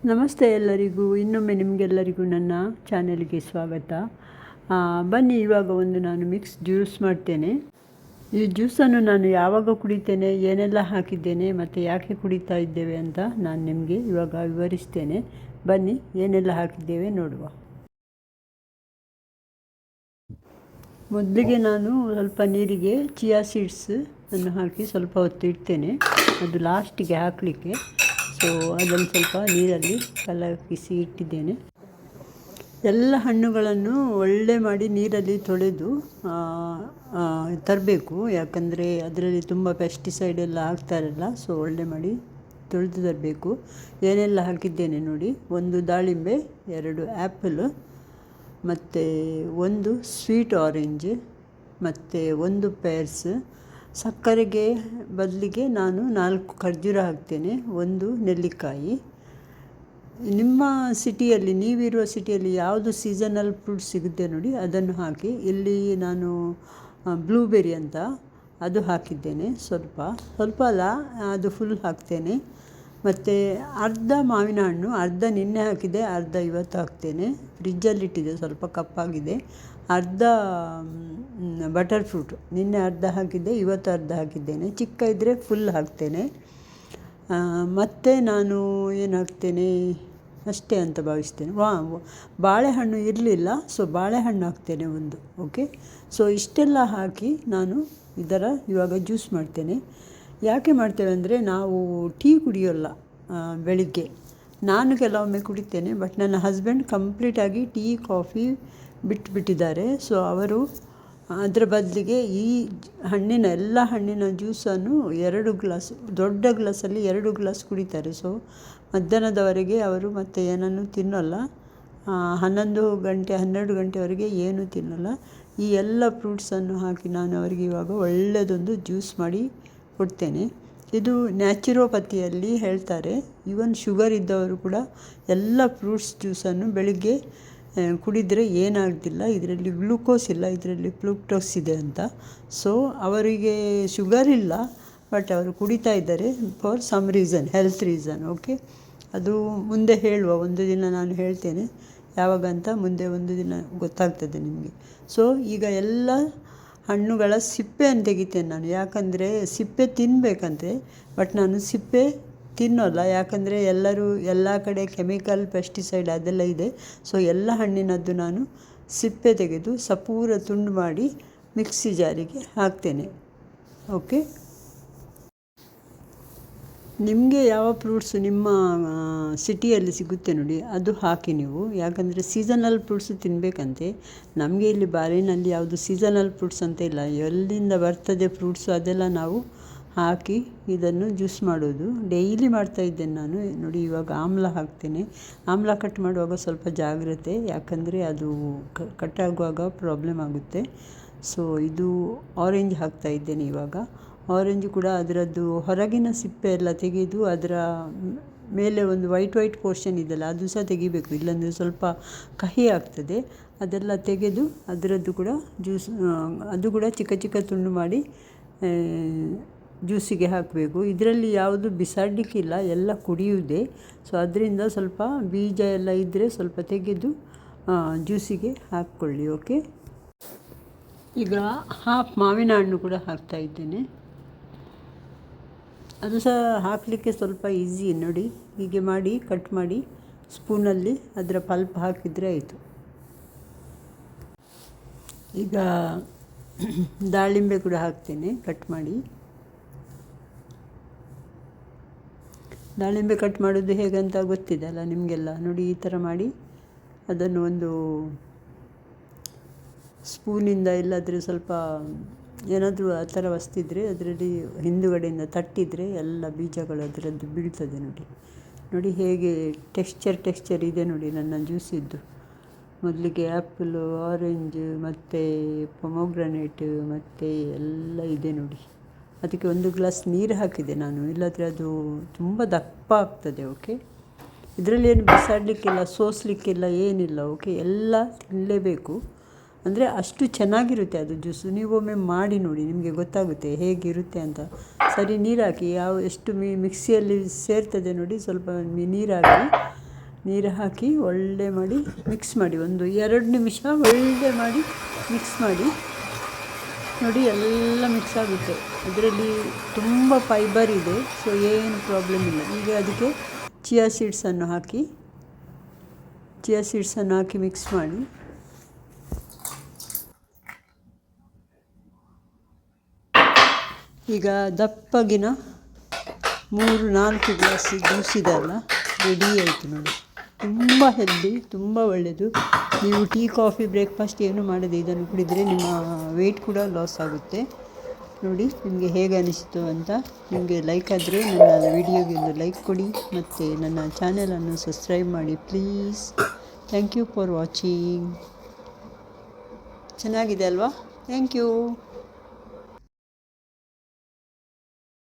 ನಮಸ್ತೆ ಎಲ್ಲರಿಗೂ. ಇನ್ನೊಮ್ಮೆ ನಿಮಗೆಲ್ಲರಿಗೂ ನನ್ನ ಚಾನೆಲ್ಗೆ ಸ್ವಾಗತ. ಬನ್ನಿ, ಇವಾಗ ನಾನು ಮಿಕ್ಸ್ ಜ್ಯೂಸ್ ಮಾಡ್ತೇನೆ. ಈ ಜ್ಯೂಸನ್ನು ನಾನು ಯಾವಾಗ ಕುಡಿತೇನೆ, ಏನೆಲ್ಲ ಹಾಕಿದ್ದೇನೆ ಮತ್ತು ಯಾಕೆ ಕುಡಿತಾ ಇದ್ದೇವೆ ಅಂತ ನಾನು ನಿಮಗೆ ಇವಾಗ ವಿವರಿಸ್ತೇನೆ. ಬನ್ನಿ, ಏನೆಲ್ಲ ಹಾಕಿದ್ದೇವೆ ನೋಡುವ. ಮೊದಲಿಗೆ ನಾನು ಸ್ವಲ್ಪ ನೀರಿಗೆ ಚಿಯಾ ಸೀಡ್ಸ್ ಅನ್ನು ಹಾಕಿ ಸ್ವಲ್ಪ ಹೊತ್ತು ಇಡ್ತೇನೆ, ಅದು ಲಾಸ್ಟಿಗೆ ಹಾಕಲಿಕ್ಕೆ. ಸೊ ಅದನ್ನು ಸ್ವಲ್ಪ ನೀರಲ್ಲಿ ಕಲಕಿಸಿ ಇಟ್ಟಿದ್ದೇನೆ. ಎಲ್ಲ ಹಣ್ಣುಗಳನ್ನು ಒಳ್ಳೆ ಮಾಡಿ ನೀರಲ್ಲಿ ತೊಳೆದು ತರಬೇಕು, ಯಾಕಂದರೆ ಅದರಲ್ಲಿ ತುಂಬ ಪೆಸ್ಟಿಸೈಡ್ ಎಲ್ಲ ಹಾಕ್ತಾರಲ್ಲ. ಸೊ ಒಳ್ಳೆ ಮಾಡಿ ತೊಳೆದು ತರಬೇಕು. ಏನೆಲ್ಲ ಹಾಕಿದ್ದೇನೆ ನೋಡಿ: 1 ದಾಳಿಂಬೆ, 2 ಆ್ಯಪಲ್, ಮತ್ತು 1 ಸ್ವೀಟ್ ಆರೆಂಜ್, ಮತ್ತು 1 ಪೇರ್ಸ್. ಸಕ್ಕರೆಗೆ ಬದಲಿಗೆ ನಾನು 4 ಖರ್ಜೂರ ಹಾಕ್ತೇನೆ, 1 ನೆಲ್ಲಿಕಾಯಿ. ನಿಮ್ಮ ಸಿಟಿಯಲ್ಲಿ, ನೀವಿರುವ ಸಿಟಿಯಲ್ಲಿ ಯಾವುದು ಸೀಸನಲ್ ಫ್ರೂಟ್ಸ್ ಸಿಗುತ್ತೆ ನೋಡಿ, ಅದನ್ನು ಹಾಕಿ. ಇಲ್ಲಿ ನಾನು ಬ್ಲೂಬೆರಿ ಅಂತ ಅದು ಹಾಕಿದ್ದೇನೆ, ಸ್ವಲ್ಪ ಅಲ್ಲ, ಅದು ಫುಲ್ ಹಾಕ್ತೇನೆ. ಮತ್ತು ಅರ್ಧ ಮಾವಿನ ಹಣ್ಣು, ಅರ್ಧ ನಿನ್ನೆ ಹಾಕಿದೆ, ಅರ್ಧ ಇವತ್ತು ಹಾಕ್ತೇನೆ. ಫ್ರಿಜ್ಜಲ್ಲಿಟ್ಟಿದೆ, ಸ್ವಲ್ಪ ಕಪ್ಪಾಗಿದೆ. ಅರ್ಧ ಬಟರ್ ಫ್ರೂಟ್, ನಿನ್ನೆ ಅರ್ಧ ಹಾಕಿದ್ದೆ, ಇವತ್ತು ಅರ್ಧ ಹಾಕಿದ್ದೇನೆ. ಚಿಕ್ಕ ಇದ್ದರೆ ಫುಲ್ ಹಾಕ್ತೇನೆ. ಮತ್ತು ನಾನು ಏನು ಹಾಕ್ತೇನೆ ಅಷ್ಟೇ ಅಂತ ಭಾವಿಸ್ತೇನೆ. ಬಾಳೆಹಣ್ಣು ಇರಲಿಲ್ಲ, ಸೊ ಬಾಳೆಹಣ್ಣು ಹಾಕ್ತೇನೆ 1. ಓಕೆ, ಸೊ ಇಷ್ಟೆಲ್ಲ ಹಾಕಿ ನಾನು ಇವಾಗ ಜ್ಯೂಸ್ ಮಾಡ್ತೇನೆ. ಯಾಕೆ ಮಾಡ್ತೇವೆ ಅಂದರೆ, ನಾವು ಟೀ ಕುಡಿಯೋಲ್ಲ ಬೆಳಿಗ್ಗೆ. ನಾನು ಕೆಲವೊಮ್ಮೆ ಕುಡಿತೇನೆ, ಬಟ್ ನನ್ನ ಹಸ್ಬೆಂಡ್ ಕಂಪ್ಲೀಟಾಗಿ ಟೀ ಕಾಫಿ ಬಿಟ್ಟಿದ್ದಾರೆ. ಸೊ ಅವರು ಅದರ ಬದಲಿಗೆ ಈ ಎಲ್ಲ ಹಣ್ಣಿನ ಜ್ಯೂಸನ್ನು 2 ಗ್ಲಾಸ್, ದೊಡ್ಡ ಗ್ಲಾಸಲ್ಲಿ 2 ಗ್ಲಾಸ್ ಕುಡಿತಾರೆ. ಸೊ ಮಧ್ಯಾಹ್ನದವರೆಗೆ ಅವರು ಮತ್ತೆ ಏನನ್ನು ತಿನ್ನೋಲ್ಲ. 11 ಗಂಟೆ 12 ಗಂಟೆವರೆಗೆ ಏನೂ ತಿನ್ನೋಲ್ಲ. ಈ ಎಲ್ಲ ಫ್ರೂಟ್ಸನ್ನು ಹಾಕಿ ನಾನು ಅವರಿಗೆ ಇವಾಗ ಒಳ್ಳೆಯದೊಂದು ಜ್ಯೂಸ್ ಮಾಡಿ ಕೊಡ್ತೇನೆ. ಇದು ನ್ಯಾಚುರೋಪತಿಯಲ್ಲಿ ಹೇಳ್ತಾರೆ, ಈವನ್ ಶುಗರ್ ಇದ್ದವರು ಕೂಡ ಎಲ್ಲ ಫ್ರೂಟ್ಸ್ ಜ್ಯೂಸನ್ನು ಬೆಳಿಗ್ಗೆ ಕುಡಿದರೆ ಏನಾಗ್ತಿಲ್ಲ, ಇದರಲ್ಲಿ ಗ್ಲೂಕೋಸ್ ಇಲ್ಲ, ಇದರಲ್ಲಿ ಫ್ರೂಕ್ಟೋಸ್ ಇದೆ ಅಂತ. ಸೊ ಅವರಿಗೆ ಶುಗರ್ ಇಲ್ಲ, ಬಟ್ ಅವರು ಕುಡಿತಾ ಇದ್ದಾರೆ for some reason, health reason. Okay, ಅದು ಮುಂದೆ ಹೇಳುವ, ಒಂದು ದಿನ ನಾನು ಹೇಳ್ತೇನೆ ಯಾವಾಗಂತ, ಮುಂದೆ ಒಂದು ದಿನ ಗೊತ್ತಾಗ್ತದೆ ನಿಮಗೆ. ಸೊ ಈಗ ಎಲ್ಲ ಹಣ್ಣುಗಳ ಸಿಪ್ಪೆಯನ್ನು ತೆಗಿತೇನೆ ನಾನು, ಯಾಕಂದರೆ ಸಿಪ್ಪೆ ತಿನ್ನಬೇಕಂತೆ. ಬಟ್ ನಾನು ಸಿಪ್ಪೆ ತಿನ್ನೋಲ್ಲ, ಯಾಕಂದರೆ ಎಲ್ಲ ಕಡೆ ಕೆಮಿಕಲ್, ಪೆಸ್ಟಿಸೈಡ್ ಅದೆಲ್ಲ ಇದೆ. ಸೊ ಎಲ್ಲ ಹಣ್ಣಿನದ್ದು ನಾನು ಸಿಪ್ಪೆ ತೆಗೆದು ಸಪೂರ ತುಂಡು ಮಾಡಿ ಮಿಕ್ಸಿ ಜಾರಿಗೆ ಹಾಕ್ತೇನೆ. ಓಕೆ, ನಿಮಗೆ ಯಾವ ಫ್ರೂಟ್ಸು ನಿಮ್ಮ ಸಿಟಿಯಲ್ಲಿ ಸಿಗುತ್ತೆ ನೋಡಿ, ಅದು ಹಾಕಿ ನೀವು. ಯಾಕಂದರೆ ಸೀಸನಲ್ ಫ್ರೂಟ್ಸು ತಿನ್ನಬೇಕಂತೆ. ನಮಗೆ ಇಲ್ಲಿ ಬಾರಿನಲ್ಲಿ ಯಾವುದು ಸೀಸನಲ್ ಫ್ರೂಟ್ಸ್ ಅಂತ ಇಲ್ಲ, ಎಲ್ಲಿಂದ ಬರ್ತದೆ ಫ್ರೂಟ್ಸು ಅದೆಲ್ಲ ನಾವು ಹಾಕಿ ಇದನ್ನು ಜ್ಯೂಸ್ ಮಾಡೋದು. ಡೈಲಿ ಮಾಡ್ತಾಯಿದ್ದೇನೆ ನಾನು ನೋಡಿ. ಇವಾಗ ಆಮ್ಲ ಹಾಕ್ತೇನೆ. ಆಮ್ಲ ಕಟ್ ಮಾಡುವಾಗ ಸ್ವಲ್ಪ ಜಾಗ್ರತೆ, ಯಾಕಂದರೆ ಅದು ಕಟ್ಟಾಗುವಾಗ ಪ್ರಾಬ್ಲಮ್ ಆಗುತ್ತೆ. ಸೊ ಇದು ಆರೆಂಜ್ ಹಾಕ್ತಾಯಿದ್ದೇನೆ ಇವಾಗ. ಆರೆಂಜ್ ಕೂಡ ಅದರದ್ದು ಹೊರಗಿನ ಸಿಪ್ಪೆ ಎಲ್ಲ ತೆಗೆದು ಅದರ ಮೇಲೆ ಒಂದು ವೈಟ್ ಪೋರ್ಷನ್ ಇದೆಯಲ್ಲ, ಅದು ಸಹ ತೆಗಿಬೇಕು, ಇಲ್ಲಾಂದರೆ ಸ್ವಲ್ಪ ಕಹಿ ಆಗ್ತದೆ. ಅದೆಲ್ಲ ತೆಗೆದು ಅದರದ್ದು ಕೂಡ ಜ್ಯೂಸ್, ಅದು ಕೂಡ ಚಿಕ್ಕ ತುಂಡು ಮಾಡಿ ಜ್ಯೂಸಿಗೆ ಹಾಕಬೇಕು. ಇದರಲ್ಲಿ ಯಾವುದು ಬಿಸಾಡಲಿಕ್ಕಿಲ್ಲ, ಎಲ್ಲ ಕುಡಿಯುವುದೇ. ಸೊ ಅದರಿಂದ ಸ್ವಲ್ಪ ಬೀಜ ಎಲ್ಲ ಇದ್ದರೆ ಸ್ವಲ್ಪ ತೆಗೆದು ಜ್ಯೂಸಿಗೆ ಹಾಕ್ಕೊಳ್ಳಿ. ಓಕೆ, ಈಗ ಹಾಫ್ ಮಾವಿನ ಹಣ್ಣು ಕೂಡ ಹಾಕ್ತಾಯಿದ್ದೇನೆ. ಅದು ಸಹ ಹಾಕಲಿಕ್ಕೆ ಸ್ವಲ್ಪ ಈಸಿ ನೋಡಿ. ಹೀಗೆ ಮಾಡಿ ಕಟ್ ಮಾಡಿ ಸ್ಪೂನಲ್ಲಿ ಅದರ ಪಲ್ಪ್ ಹಾಕಿದರೆ ಆಯಿತು. ಈಗ ದಾಳಿಂಬೆ ಕೂಡ ಹಾಕ್ತೇನೆ ಕಟ್ ಮಾಡಿ. ದಾಳಿಂಬೆ ಕಟ್ ಮಾಡೋದು ಹೇಗಂತ ಗೊತ್ತಿದೆ ಅಲ್ಲ ನಿಮಗೆಲ್ಲ. ನೋಡಿ, ಈ ಥರ ಮಾಡಿ ಅದನ್ನು ಒಂದು ಸ್ಪೂನಿಂದ, ಇಲ್ಲಾದರೆ ಸ್ವಲ್ಪ ಏನಾದರೂ ಆ ಥರ ವಸ್ತಿದ್ರೆ ಅದರಲ್ಲಿ ಹಿಂದುಗಡೆಯಿಂದ ತಟ್ಟಿದರೆ ಎಲ್ಲ ಬೀಜಗಳು ಅದರದ್ದು ಬೀಳ್ತದೆ. ನೋಡಿ ಹೇಗೆ ಟೆಕ್ಸ್ಚರ್ ಇದೆ ನೋಡಿ ನನ್ನ ಜ್ಯೂಸಿದ್ದು. ಮೊದಲಿಗೆ ಆ್ಯಪಲು, ಆರೆಂಜ್ ಮತ್ತು ಪೊಮೊಗ್ರನೇಟ್ ಮತ್ತು ಎಲ್ಲ ಇದೆ ನೋಡಿ. ಅದಕ್ಕೆ 1 ಗ್ಲಾಸ್ ನೀರು ಹಾಕಿದೆ ನಾನು, ಇಲ್ಲಾದರೆ ಅದು ತುಂಬ ದಪ್ಪ ಆಗ್ತದೆ. ಓಕೆ, ಇದರಲ್ಲಿ ಏನು ಬಿಸಾಡಲಿಕ್ಕಿಲ್ಲ, ಸೋಸಲಿಕ್ಕಿಲ್ಲ, ಏನಿಲ್ಲ. ಓಕೆ, ಎಲ್ಲ ತಿನ್ನಲೇಬೇಕು, ಅಂದರೆ ಅಷ್ಟು ಚೆನ್ನಾಗಿರುತ್ತೆ ಅದು ಜ್ಯೂಸು. ನೀವೊಮ್ಮೆ ಮಾಡಿ ನೋಡಿ, ನಿಮಗೆ ಗೊತ್ತಾಗುತ್ತೆ ಹೇಗಿರುತ್ತೆ ಅಂತ. ಸರಿ, ನೀರು ಹಾಕಿ, ಎಷ್ಟು ಮಿಕ್ಸಿಯಲ್ಲಿ ಸೇರ್ತದೆ ನೋಡಿ, ಸ್ವಲ್ಪ ನೀರು ಹಾಕಿ ನೀರು ಹಾಕಿ ಒಳ್ಳೆ ಮಾಡಿ ಮಿಕ್ಸ್ ಮಾಡಿ, ಒಂದು 2 ನಿಮಿಷ ಒಳ್ಳೆ ಮಾಡಿ ಮಿಕ್ಸ್ ಮಾಡಿ. ನೋಡಿ ಎಲ್ಲ ಮಿಕ್ಸ್ ಆಗುತ್ತೆ. ಅದರಲ್ಲಿ ತುಂಬ ಫೈಬರ್ ಇದೆ, ಸೊ ಏನು ಪ್ರಾಬ್ಲಮ್ ಇಲ್ಲ. ಈಗ ಅದಕ್ಕೆ ಚಿಯಾ ಸೀಡ್ಸನ್ನು ಹಾಕಿ ಮಿಕ್ಸ್ ಮಾಡಿ. ಈಗ ದಪ್ಪಗಿನ 3-4 ಗ್ಲಾಸ್ ಜ್ಯೂಸ್ ಇದೆಲ್ಲ ರೆಡಿ ಆಯಿತು ನೋಡಿ. ತುಂಬ ಹೆಲ್ದಿ, ತುಂಬ ಒಳ್ಳೆಯದು. ನೀವು ಟೀ, ಕಾಫಿ, ಬ್ರೇಕ್ಫಾಸ್ಟ್ ಏನು ಮಾಡದೆ ಇದನ್ನು ಕುಡಿದರೆ ನಿಮ್ಮ ವೆಯ್ಟ್ ಕೂಡ ಲಾಸ್ ಆಗುತ್ತೆ. ನೋಡಿ ನಿಮಗೆ ಹೇಗೆ ಅನಿಸಿತು ಅಂತ. ನಿಮಗೆ ಲೈಕ್ ಆದರೆ ನನ್ನ ವಿಡಿಯೋಗೆ ಒಂದು ಲೈಕ್ ಕೊಡಿ ಮತ್ತು ನನ್ನ ಚಾನೆಲನ್ನು ಸಬ್ಸ್ಕ್ರೈಬ್ ಮಾಡಿ please. Thank you for watching. ಚೆನ್ನಾಗಿದೆ ಅಲ್ವಾ? Thank you.